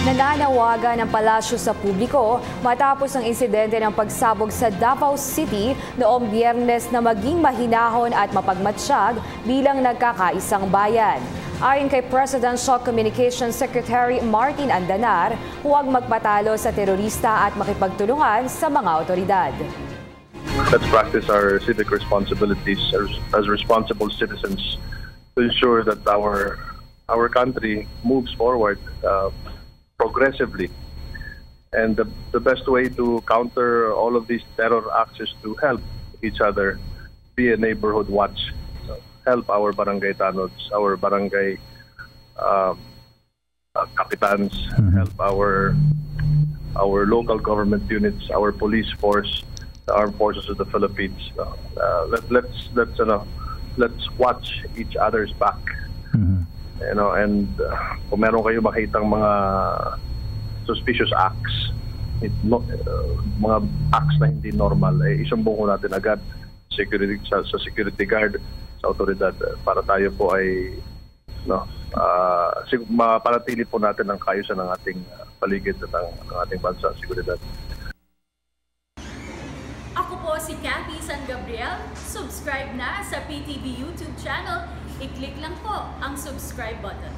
Nananawagan ng palasyo sa publiko matapos ang insidente ng pagsabog sa Davao City noong Biyernes na maging mahinahon at mapagmatsyag bilang nagkakaisang bayan. Ayon kay Presidential Communications Secretary Martin Andanar, huwag magpatalo sa terorista at makipagtulungan sa mga otoridad. Let's practice our civic responsibilities as responsible citizens to ensure that our country moves forward progressively. And the best way to counter all of these terror acts is to help each other, be a neighborhood watch, help our barangay tanods, our barangay kapitans, help our local government units, our police force, the armed forces of the Philippines. Let's watch each other's back. And kung meron kayo makitang mga suspicious acts, mga acts na hindi normal, isumbong ko natin agad sa security guard, sa otoridad, para tayo po ay mapanatili po natin ang kaayusan ng ating paligid at ang ating bansa, seguridad. Ako po si Cathy San Gabriel. Subscribe na sa PTV YouTube channel. I-click lang po ang subscribe button.